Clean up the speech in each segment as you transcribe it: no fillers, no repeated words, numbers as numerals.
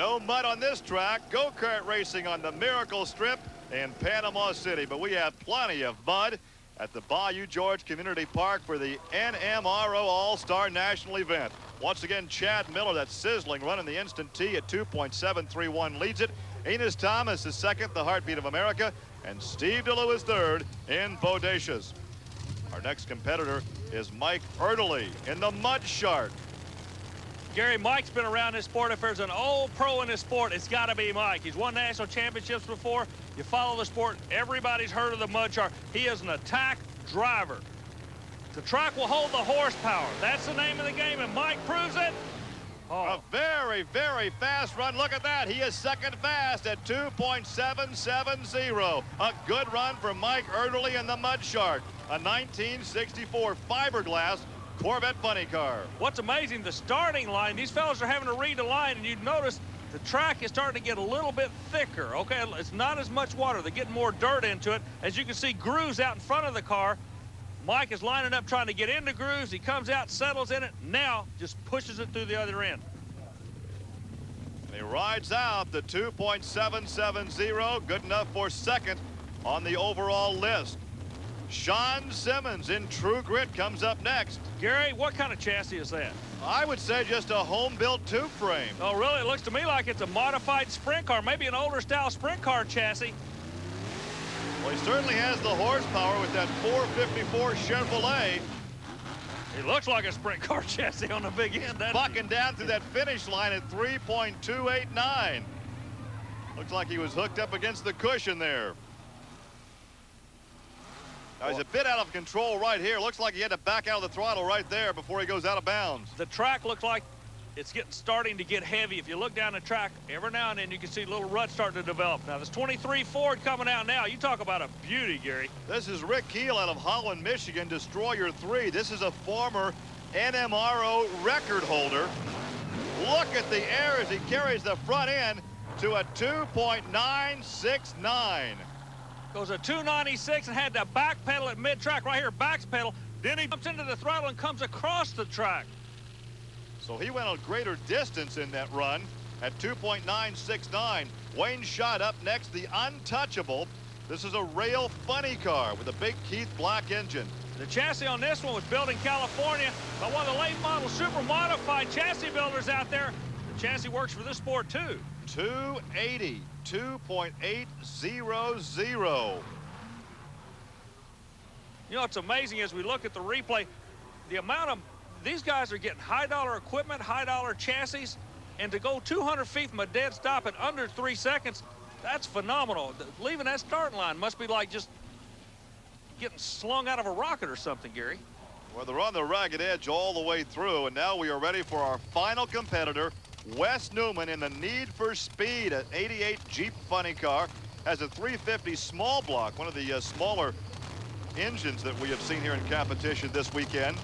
No mud on this track. Go-kart racing on the Miracle Strip in Panama City. But we have plenty of mud at the Bayou George Community Park for the NMRO All-Star National event. Once again, Chad Miller, that sizzling run in the Instant T at 2.731 leads it. Enos Thomas is second, the Heartbeat of America, and Steve DeLue is third in Bodacious. Our next competitor is Mike Erdely in the Mud Shark. Gary, Mike's been around this sport. If there's an old pro in this sport, it's got to be Mike. He's won national championships before. You follow the sport, everybody's heard of the Mud Shark. He is an attack driver. The track will hold the horsepower. That's the name of the game, and Mike proves it. Oh. A very, very fast run. Look at that. He is second fast at 2.770. A good run for Mike Erdely in the Mud Shark, a 1964 fiberglass Corvette funny car. What's amazing, the starting line, these fellas are having to read the line, and you'd notice the track is starting to get a little bit thicker. Okay, it's not as much water. They're getting more dirt into it. As you can see, grooves out in front of the car. Mike is lining up trying to get into grooves. He comes out, settles in it, now just pushes it through the other end. And he rides out the 2.770, good enough for second on the overall list. Sean Simmons in True Grit comes up next. Gary, what kind of chassis is that? I would say just a home-built tube frame. Oh, really? It looks to me like it's a modified sprint car, maybe an older style sprint car chassis. Well, he certainly has the horsepower with that 454 Chevrolet. He looks like a sprint car chassis on the big end. Bucking down through that finish line at 3.289. Looks like he was hooked up against the cushion there. Now, he's a bit out of control right here. Looks like he had to back out of the throttle right there before he goes out of bounds. The track looks like it's starting to get heavy. If you look down the track, every now and then you can see little ruts starting to develop. Now, this 23 Ford coming out now. You talk about a beauty, Gary. This is Rick Keel out of Holland, Michigan, Destroyer 3. This is a former NMRO record holder. Look at the air as he carries the front end to a 2.969. Goes a 296 and had to back pedal at mid-track right here, back pedal. Then he jumps into the throttle and comes across the track. So he went a greater distance in that run at 2.969. Wayne Schott up next, the untouchable. This is a rail funny car with a big Keith Black engine. The chassis on this one was built in California by one of the late model super modified chassis builders out there. The chassis works for this sport too. 280, 2.800. You know, it's amazing as we look at the replay, the amount of, these guys are getting high dollar equipment, high dollar chassis, and to go 200 feet from a dead stop in under 3 seconds, that's phenomenal. Leaving that starting line must be like just getting slung out of a rocket or something, Gary. Well, they're on the ragged edge all the way through, and now we are ready for our final competitor. Wes Newman in the Need for Speed, an 88 Jeep funny car, has a 350 small block, one of the smaller engines that we have seen here in competition this weekend.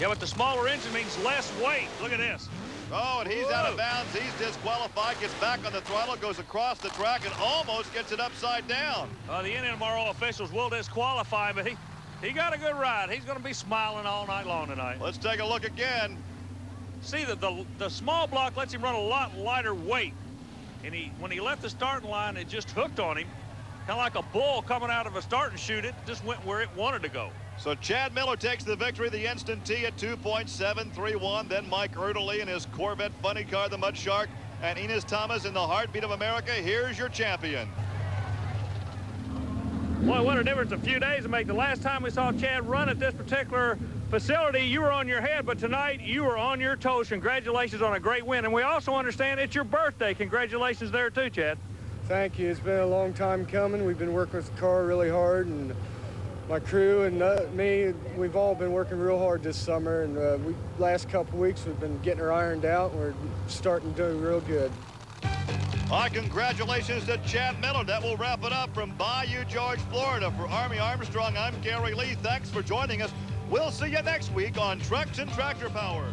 Yeah, but the smaller engine means less weight. Look at this. Oh, and he's out of bounds. He's disqualified, gets back on the throttle, goes across the track, and almost gets it upside down. The NMRO officials will disqualify, but he got a good ride. He's going to be smiling all night long tonight. Let's take a look again. See, the small block lets him run a lot lighter weight. And when he left the starting line, it just hooked on him. Kind of like a bull coming out of a starting chute. It just went where it wanted to go. So Chad Miller takes the victory, the Instant T at 2.731. Then Mike Erdely in his Corvette funny car, the Mud Shark, and Enos Thomas in the Heartbeat of America. Here's your champion. Boy, what a difference a few days to make. The last time we saw Chad run at this particular facility, you were on your head, but tonight you were on your toes. Congratulations on a great win. And we also understand it's your birthday. Congratulations there too, Chad. Thank you. It's been a long time coming. We've been working with the car really hard, and my crew and me, we've all been working real hard this summer, and last couple weeks we've been getting her ironed out. We're starting to do real good. Congratulations to Chad Miller. That will wrap it up from Bayou George, Florida. For Army Armstrong, I'm Gary Lee. Thanks for joining us. We'll see you next week on Trucks and Tractor Power.